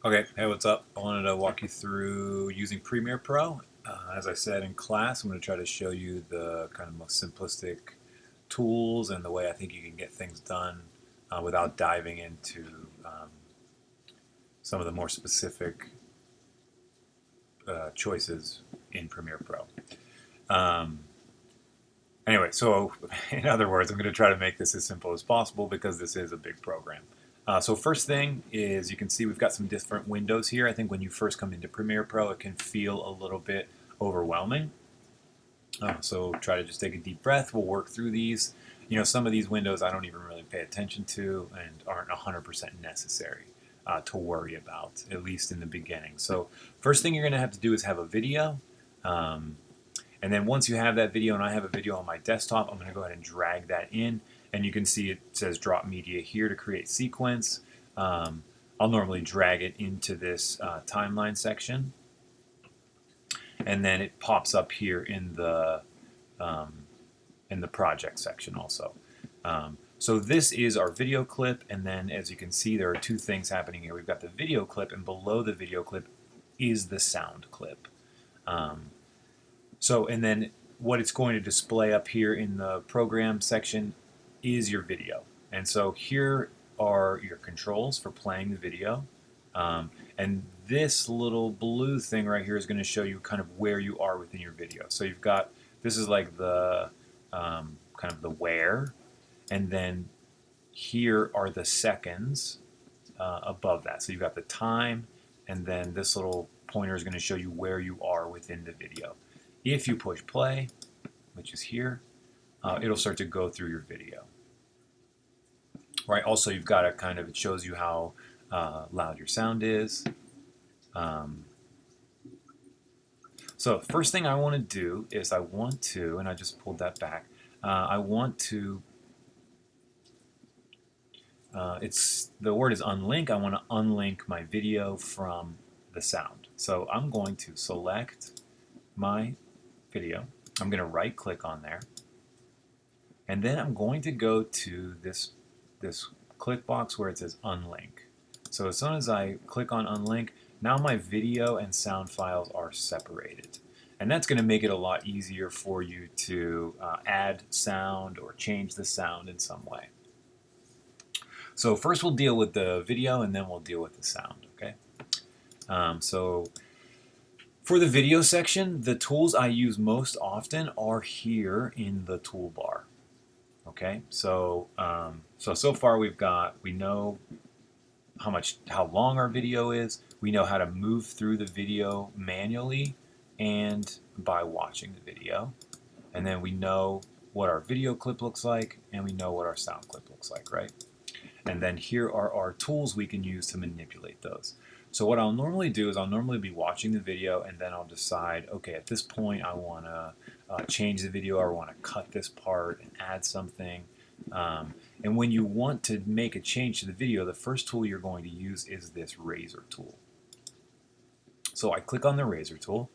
Okay, hey, what's up? I wanted to walk you through using Premiere Pro. As I said in class, I'm going to try to show you the kind of most simplistic tools and the way I think you can get things done without diving into some of the more specific choices in Premiere Pro. Um, anyway, so in other words, I'm going to try to make this as simple as possible because this is a big program. So first thing is you can see we've got some different windows here. I think when you first come into Premiere Pro, it can feel a little bit overwhelming. So try to just take a deep breath. We'll work through these. You know, some of these windows I don't even really pay attention to and aren't 100% necessary to worry about, at least in the beginning. So first thing you're going to have to do is have a video. Um, and then once you have that video, and I have a video on my desktop, I'm going to go ahead and drag that in. And you can see it says drop media here to create sequence. I'll normally drag it into this timeline section. And then it pops up here um, in the project section also. So this is our video clip, and then as you can see, there are two things happening here. We've got the video clip, and below the video clip is the sound clip. And then what it's going to display up here in the program section is your video. And so here are your controls for playing the video. And this little blue thing right here is going to show you kind of where you are within your video. So you've got, this is like the kind of the where, and then here are the seconds above that. So you've got the time, and then this little pointer is going to show you where you are within the video. If you push play, which is here, it'll start to go through your video. Right. Also, you've got a kind of, it shows you how loud your sound is. So first thing I want to do is and I just pulled that back, I want to, the word is unlink. I want to unlink my video from the sound. So I'm going to select my video. I'm going to right click on there. And then I'm going to go to this click box where it says unlink. So as soon as I click on unlink, now my video and sound files are separated. And that's going to make it a lot easier for you to add sound or change the sound in some way. So first we'll deal with the video, and then we'll deal with the sound, okay? So for the video section, the tools I use most often are here in the toolbar. Okay, so so far we know how long our video is. We know how to move through the video manually and by watching the video, and then we know what our video clip looks like, and we know what our sound clip looks like, right? And then here are our tools we can use to manipulate those. So what I'll normally do is I'll normally be watching the video, and then I'll decide, okay, at this point I want to change the video, or I want to cut this part and add something. And when you want to make a change to the video, the first tool you're going to use is this razor tool. So I click on the razor tool,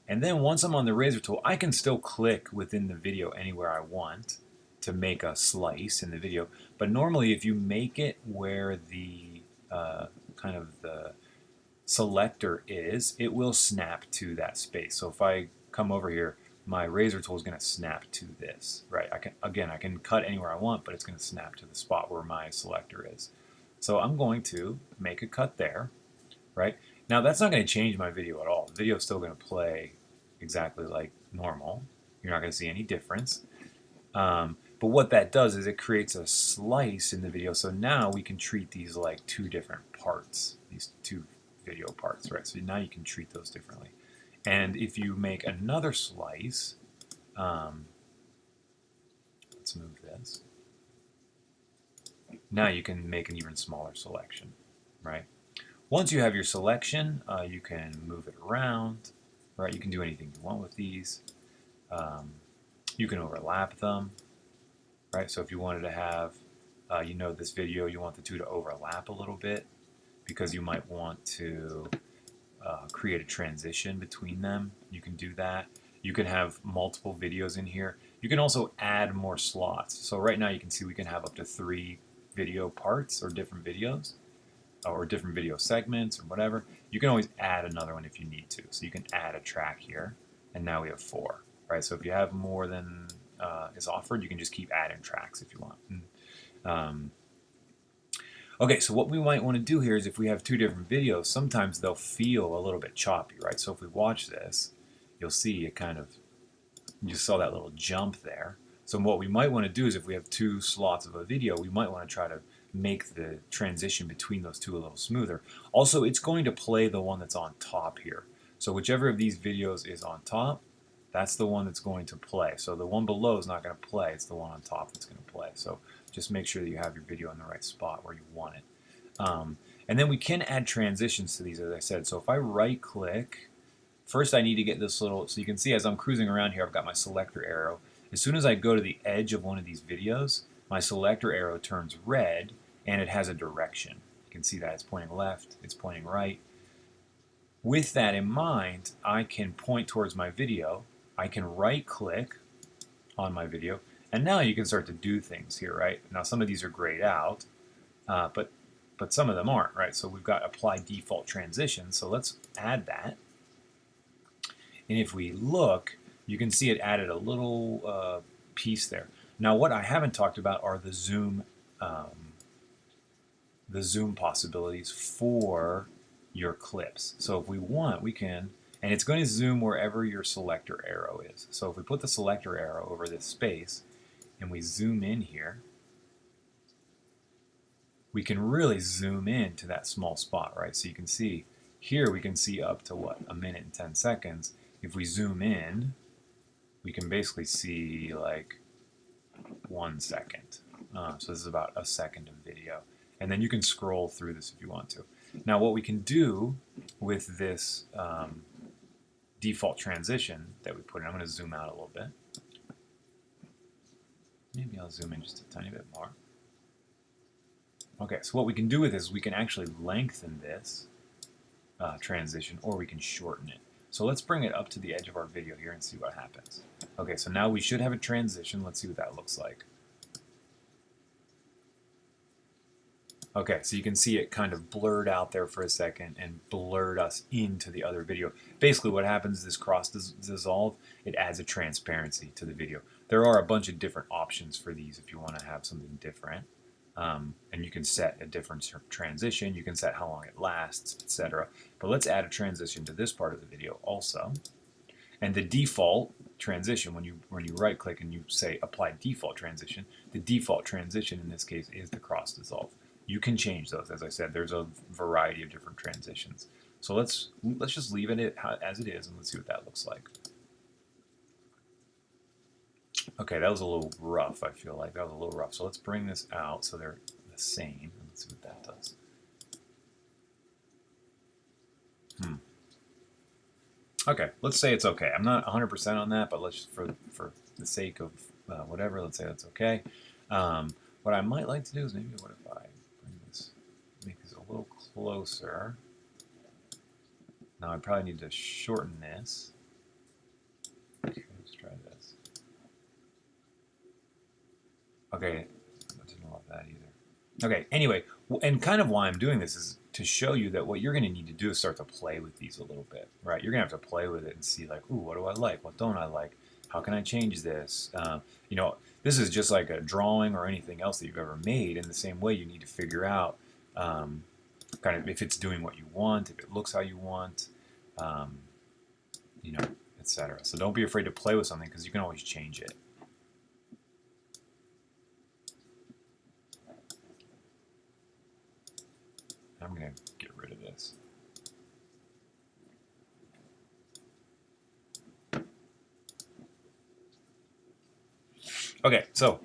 and then once I'm on the razor tool, I can still click within the video anywhere I want to make a slice in the video. But normally if you make it where the kind of the selector is, it will snap to that space. So if I come over here, my razor tool is going to snap to this, right? I can cut anywhere I want, but it's going to snap to the spot where my selector is. So I'm going to make a cut there, right? Now that's not going to change my video at all. The video is still going to play exactly like normal. You're not going to see any difference. But what that does is it creates a slice in the video. So now we can treat these like two different parts, these two video parts, right? So now you can treat those differently. And if you make another slice, let's move this. Now you can make an even smaller selection, right? Once you have your selection, you can move it around, right? You can do anything you want with these. You can overlap them, right? So if you wanted to have, this video, you want the two to overlap a little bit because you might want to create a transition between them. You can do that. You can have multiple videos in here. You can also add more slots. So right now you can see we can have up to 3 video parts or different videos. or different video segments or whatever, you can always add another one if you need to. So you can add a track here, and now we have 4, right? So if you have more than is offered, you can just keep adding tracks if you want. Okay, so what we might want to do here is if we have 2 different videos, sometimes they'll feel a little bit choppy, right? So if we watch this, you'll see it kind of, you just saw that little jump there. So what we might want to do is if we have 2 slots of a video, we might want to try to make the transition between those 2 a little smoother. Also, it's going to play the one that's on top here. So whichever of these videos is on top, that's the one that's going to play. So the one below is not going to play, it's the one on top that's going to play. So just make sure that you have your video in the right spot where you want it. And then we can add transitions to these, as I said. So if I right click, first I need to get this little, so you can see as I'm cruising around here, I've got my selector arrow. As soon as I go to the edge of one of these videos, my selector arrow turns red and it has a direction. You can see that it's pointing left, it's pointing right. With that in mind, I can point towards my video, I can right click on my video, and now you can start to do things here, right? Now some of these are grayed out, but some of them aren't, right? So we've got apply default transition, so let's add that. And if we look, you can see it added a little piece there. Now what I haven't talked about are the zoom possibilities for your clips. So if we want, we can, and it's going to zoom wherever your selector arrow is. So if we put the selector arrow over this space and we zoom in here, we can really zoom in to that small spot, right? So you can see here, we can see up to what, 1 minute and 10 seconds. If we zoom in, we can basically see like 1 second. So this is about 1 second of video. And then you can scroll through this if you want to. Now what we can do with this default transition that we put in, I'm going to zoom out a little bit. Maybe I'll zoom in just a tiny bit more. Okay, so what we can do with this is we can actually lengthen this transition, or we can shorten it. So let's bring it up to the edge of our video here and see what happens. Okay, so now we should have a transition. Let's see what that looks like. Okay, so you can see it kind of blurred out there for a second and blurred us into the other video. Basically what happens is this cross dissolve, it adds a transparency to the video. There are a bunch of different options for these if you want to have something different. And you can set a different transition, you can set how long it lasts, etc. But let's add a transition to this part of the video also. And the default transition, when you right click and you say apply default transition, the default transition in this case is the cross dissolve. You can change those. As I said, there's a variety of different transitions. So let's just leave it as it is and let's see what that looks like. Okay, that was a little rough, I feel like. That was a little rough. So let's bring this out so they're the same. Let's see what that does. Okay, let's say it's okay. I'm not 100% on that, but let's just, for the sake of whatever, let's say that's okay. What I might like to do is maybe what if I bring this, make this a little closer. Now I probably need to shorten this. Okay, let's try this. Okay, I didn't love that either. Okay, anyway, and kind of why I'm doing this is to show you that what you're going to need to do is start to play with these a little bit, right? You're going to have to play with it and see like, ooh, what do I like? What don't I like? How can I change this? You know, this is just like a drawing or anything else that you've ever made. In the same way, you need to figure out kind of if it's doing what you want, if it looks how you want, you know, etc. So don't be afraid to play with something because you can always change it. I'm going to get rid of this. Okay, so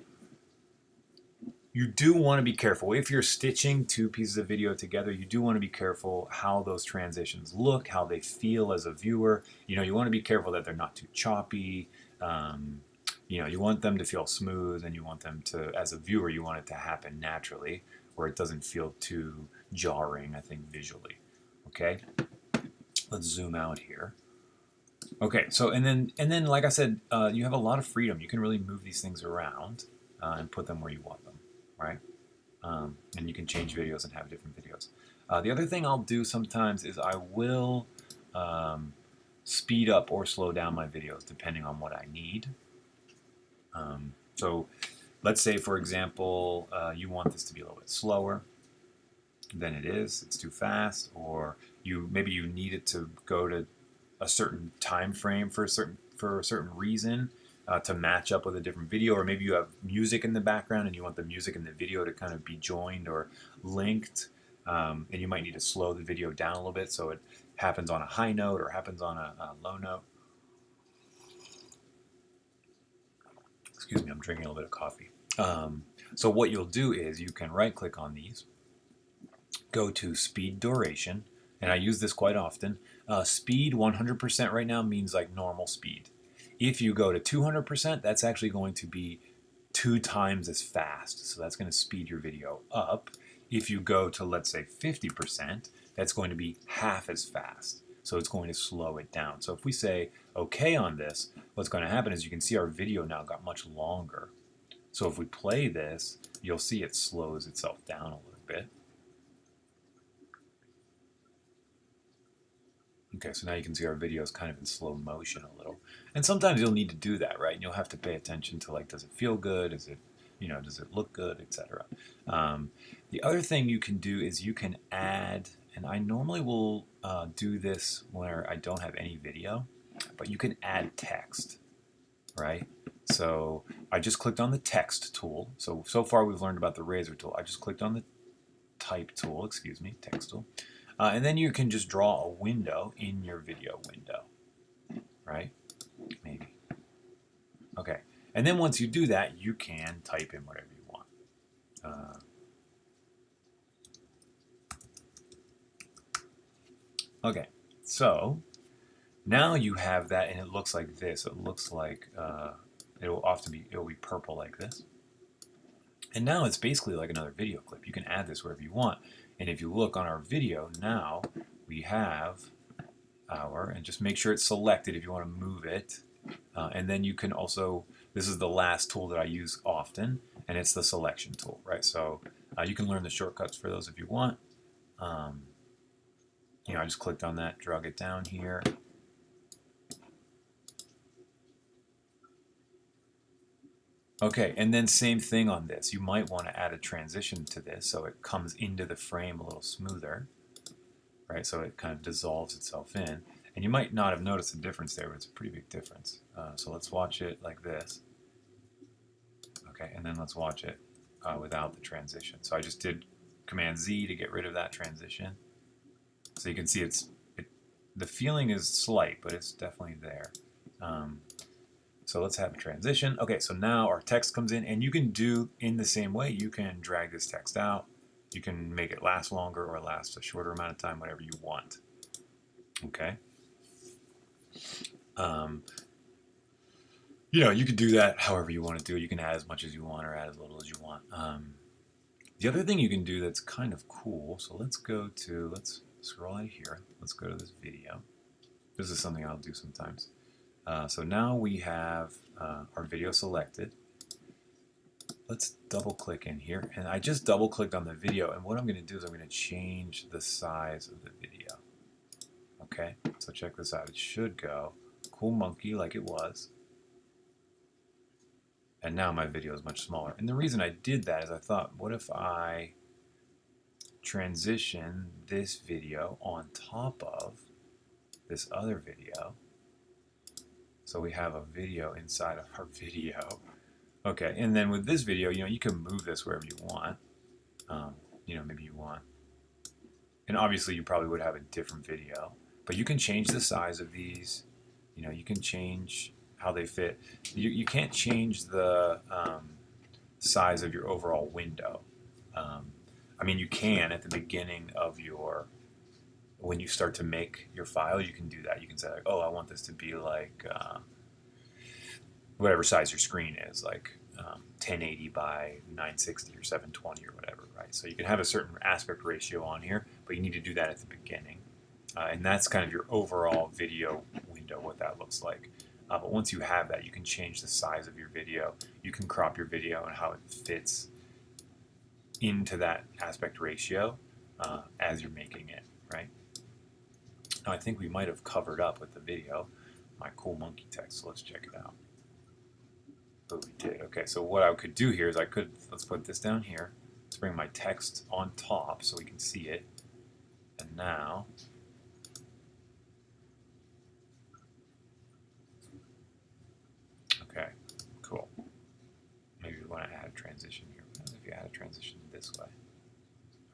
you do want to be careful. If you're stitching 2 pieces of video together, you do want to be careful how those transitions look, how they feel as a viewer. You know, you want to be careful that they're not too choppy. You know, you want them to feel smooth, and you want them to, as a viewer, you want it to happen naturally, where it doesn't feel too jarring, I think, visually. Okay, let's zoom out here. Okay, so and then like I said, you have a lot of freedom. You can really move these things around and put them where you want them, right? And you can change videos and have different videos. The other thing I'll do sometimes is I will speed up or slow down my videos depending on what I need. So let's say, for example, you want this to be a little bit slower than it is. It's too fast, or maybe you need it to go to a certain time frame for a certain reason to match up with a different video, or maybe you have music in the background and you want the music and the video to kind of be joined or linked, and you might need to slow the video down a little bit so it happens on a high note or happens on a low note. Excuse me, I'm drinking a little bit of coffee. So what you'll do is you can right click on these, go to speed duration, and I use this quite often. Speed 100% right now means like normal speed. If you go to 200%, that's actually going to be 2 times as fast. So that's going to speed your video up. If you go to, let's say, 50%, that's going to be half as fast. So it's going to slow it down. So if we say OK on this, what's going to happen is you can see our video now got much longer. So if we play this, you'll see it slows itself down a little bit. Okay, so now you can see our video is kind of in slow motion a little. And sometimes you'll need to do that, right? And you'll have to pay attention to, like, does it feel good? Is it, does it look good, etc. The other thing you can do is you can add, and I normally will do this where I don't have any video, but you can add text, right? So I just clicked on the text tool. So far we've learned about the razor tool. I just clicked on the type tool, text tool. And then you can just draw a window in your video window, right? Maybe. Okay. And then once you do that, you can type in whatever you want. Okay. So now you have that, and it looks like this. It looks like it'll be purple like this. And now it's basically like another video clip. You can add this wherever you want. And if you look on our video now, we have and just make sure it's selected if you want to move it. And then you can also, this is the last tool that I use often, and it's the selection tool, right? So you can learn the shortcuts for those if you want. I just clicked on that, drag it down here. Okay, and then same thing on this. You might want to add a transition to this so it comes into the frame a little smoother, right? So it kind of dissolves itself in. And you might not have noticed the difference there, but it's a pretty big difference. So let's watch it like this. Okay, and then let's watch it without the transition. So I just did Command Z to get rid of that transition. So you can see the feeling is slight, but it's definitely there. So let's have a transition. Okay, so now our text comes in, and you can do in the same way. You can drag this text out. You can make it last longer or last a shorter amount of time, whatever you want. Okay. You could do that however you want to do it. You can add as much as you want or add as little as you want. The other thing you can do that's kind of cool, so let's scroll out of here. Let's go to this video. This is something I'll do sometimes. So now we have our video selected. Let's double click in here, and I just double clicked on the video, and what I'm going to do is I'm going to change the size of the video. Okay, so check this out. It should go cool monkey like it was, and now my video is much smaller. And the reason I did that is I thought, what if I transition this video on top of this other video? So we have a video inside of our video. Okay, and then with this video, you can move this wherever you want. Maybe you want. And obviously you probably would have a different video. But you can change the size of these. You can change how they fit. You can't change the size of your overall window. You can at the beginning of when you start to make your file, you can do that. You can say, like, oh, I want this to be like whatever size your screen is, like 1080 by 960 or 720 or whatever, right? So you can have a certain aspect ratio on here, but you need to do that at the beginning. And that's kind of your overall video window, what that looks like. But once you have that, you can change the size of your video. You can crop your video and how it fits into that aspect ratio. as you're making it, right? Now I think we might have covered up with the video my cool monkey text, so let's check it out. Oh, we did. Okay, so what I could do here is let's put this down here. Let's bring my text on top so we can see it. And now, okay, cool. Maybe we want to add a transition here. If you add a transition this way.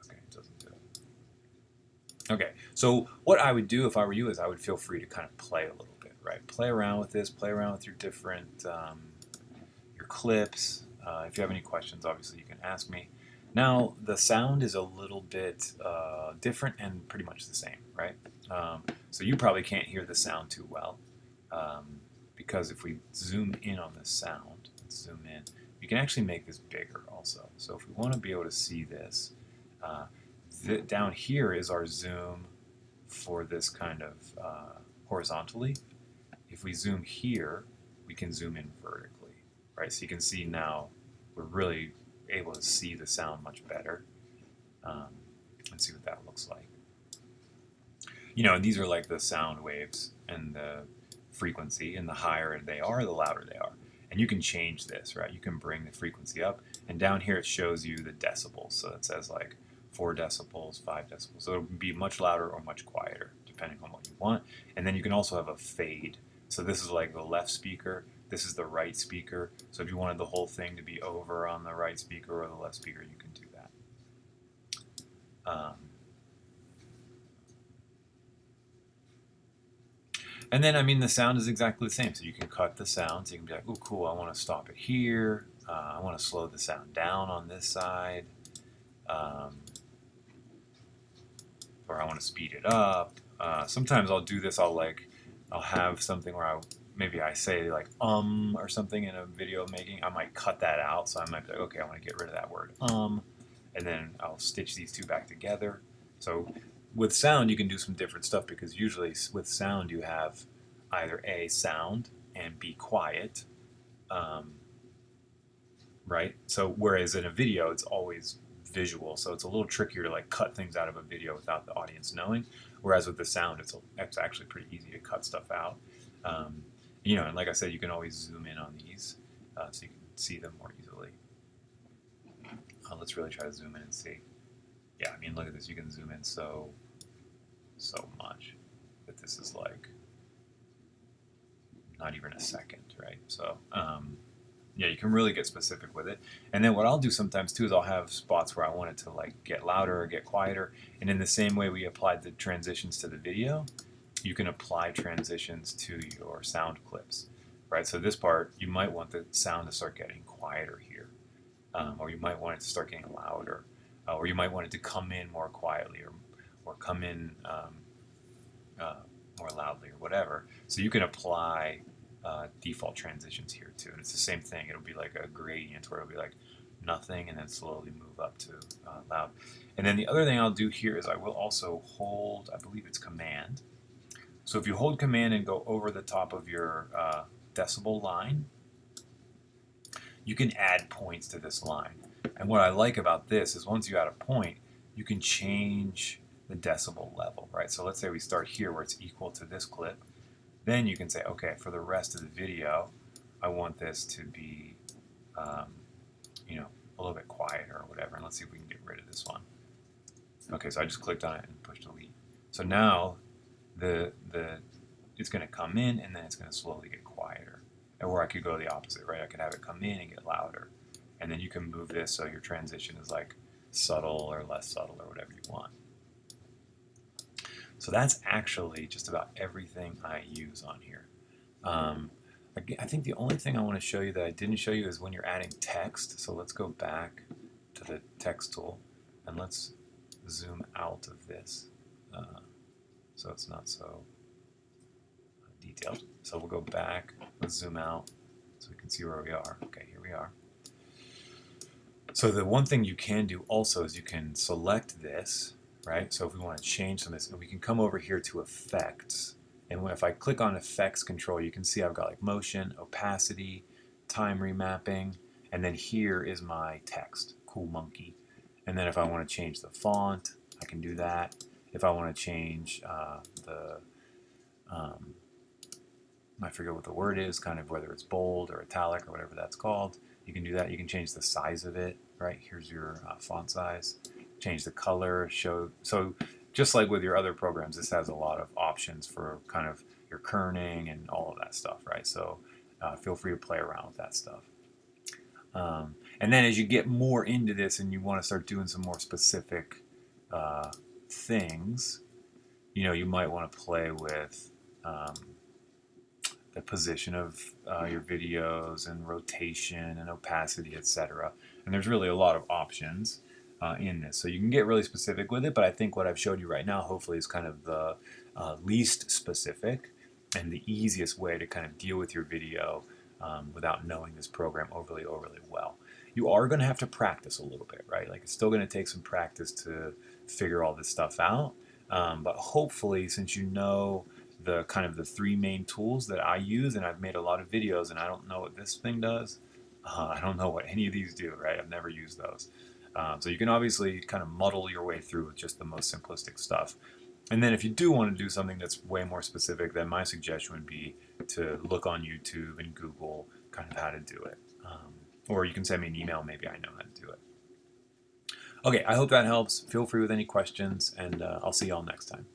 Okay, it doesn't do it. Okay, so what I would do if I were you is I would feel free to kind of play a little bit, right? Play around with this, play around with your different, your clips. If you have any questions, obviously you can ask me. Now, the sound is a little bit different and pretty much the same, right? So you probably can't hear the sound too well because if we zoom in on the sound, let's zoom in, you can actually make this bigger also. So if we want to be able to see this, down here is our zoom for this kind of horizontally. If we zoom here, we can zoom in vertically, right? So you can see now we're really able to see the sound much better and see what that looks like. You know, and these are like the sound waves and the frequency, and the higher they are, the louder they are. And you can change this, right? You can bring the frequency up, and down here it shows you the decibels. So it says like 4 decibels, 5 decibels. So it'll be much louder or much quieter, depending on what you want. And then you can also have a fade. So this is like the left speaker, this is the right speaker. So if you wanted the whole thing to be over on the right speaker or the left speaker, you can do that. And then, I mean, the sound is exactly the same. So you can cut the sound. So you can be like, oh, cool, I want to stop it here. I want to slow the sound down on this side. Or I want to speed it up. Sometimes I'll do this. I'll have something where maybe I say like or something in a video making. I might cut that out. So I might be like, okay, I want to get rid of that word and then I'll stitch these two back together. So with sound, you can do some different stuff because usually with sound you have either A, sound, and B, quiet, right? So whereas in a video, it's always visual, so it's a little trickier to like cut things out of a video without the audience knowing. Whereas with the sound, it's actually pretty easy to cut stuff out. You know, and like I said, you can always zoom in on these so you can see them more easily. Let's really try to zoom in and see. Yeah, I mean, look at this. You can zoom in so much that this is like not even a second, right? So yeah, you can really get specific with it. And then what I'll do sometimes too is I'll have spots where I want it to like get louder or get quieter. And in the same way we applied the transitions to the video, you can apply transitions to your sound clips, right? So this part, you might want the sound to start getting quieter here, or you might want it to start getting louder, or you might want it to come in more quietly, or come in more loudly, or whatever. So you can apply default transitions here too, and it's the same thing. It'll be like a gradient where it'll be like nothing and then slowly move up to loud. And then the other thing I'll do here is I will also hold, I believe it's Command. So if you hold Command and go over the top of your decibel line, you can add points to this line. And what I like about this is once you add a point, you can change the decibel level, right? So let's say we start here where it's equal to this clip. Then you can say, okay, for the rest of the video, I want this to be, you know, a little bit quieter or whatever. And let's see if we can get rid of this one. Okay, so I just clicked on it and pushed delete. So now it's going to come in and then it's going to slowly get quieter. Or I could go the opposite, right? I could have it come in and get louder. And then you can move this so your transition is like subtle or less subtle or whatever you want. So that's actually just about everything I use on here. I think the only thing I want to show you that I didn't show you is when you're adding text. So let's go back to the text tool and let's zoom out of this so it's not so detailed. So we'll go back, let's zoom out so we can see where we are. Okay, here we are. So the one thing you can do also is you can select this, right? So if we want to change some of this, and we can come over here to effects. And if I click on effects control, you can see I've got like motion, opacity, time remapping, and then here is my text, Cool Monkey. And then if I want to change the font, I can do that. If I want to change I forget what the word is, kind of whether it's bold or italic or whatever that's called, you can do that. You can change the size of it, right? Here's your font size. Change the color, so just like with your other programs, this has a lot of options for kind of your kerning and all of that stuff, right? So feel free to play around with that stuff. And then as you get more into this and you want to start doing some more specific things, you might want to play with the position of your videos and rotation and opacity, etc. And there's really a lot of options in this. So you can get really specific with it, but I think what I've showed you right now hopefully is kind of the least specific and the easiest way to kind of deal with your video without knowing this program overly well. You are going to have to practice a little bit, right? Like it's still going to take some practice to figure all this stuff out. But hopefully, since you know the kind of the three main tools that I use, and I've made a lot of videos, and I don't know what this thing does. I don't know what any of these do, right? I've never used those. So you can obviously kind of muddle your way through with just the most simplistic stuff. And then if you do want to do something that's way more specific, then my suggestion would be to look on YouTube and Google kind of how to do it. Or you can send me an email, maybe I know how to do it. Okay, I hope that helps. Feel free with any questions, and I'll see y'all next time.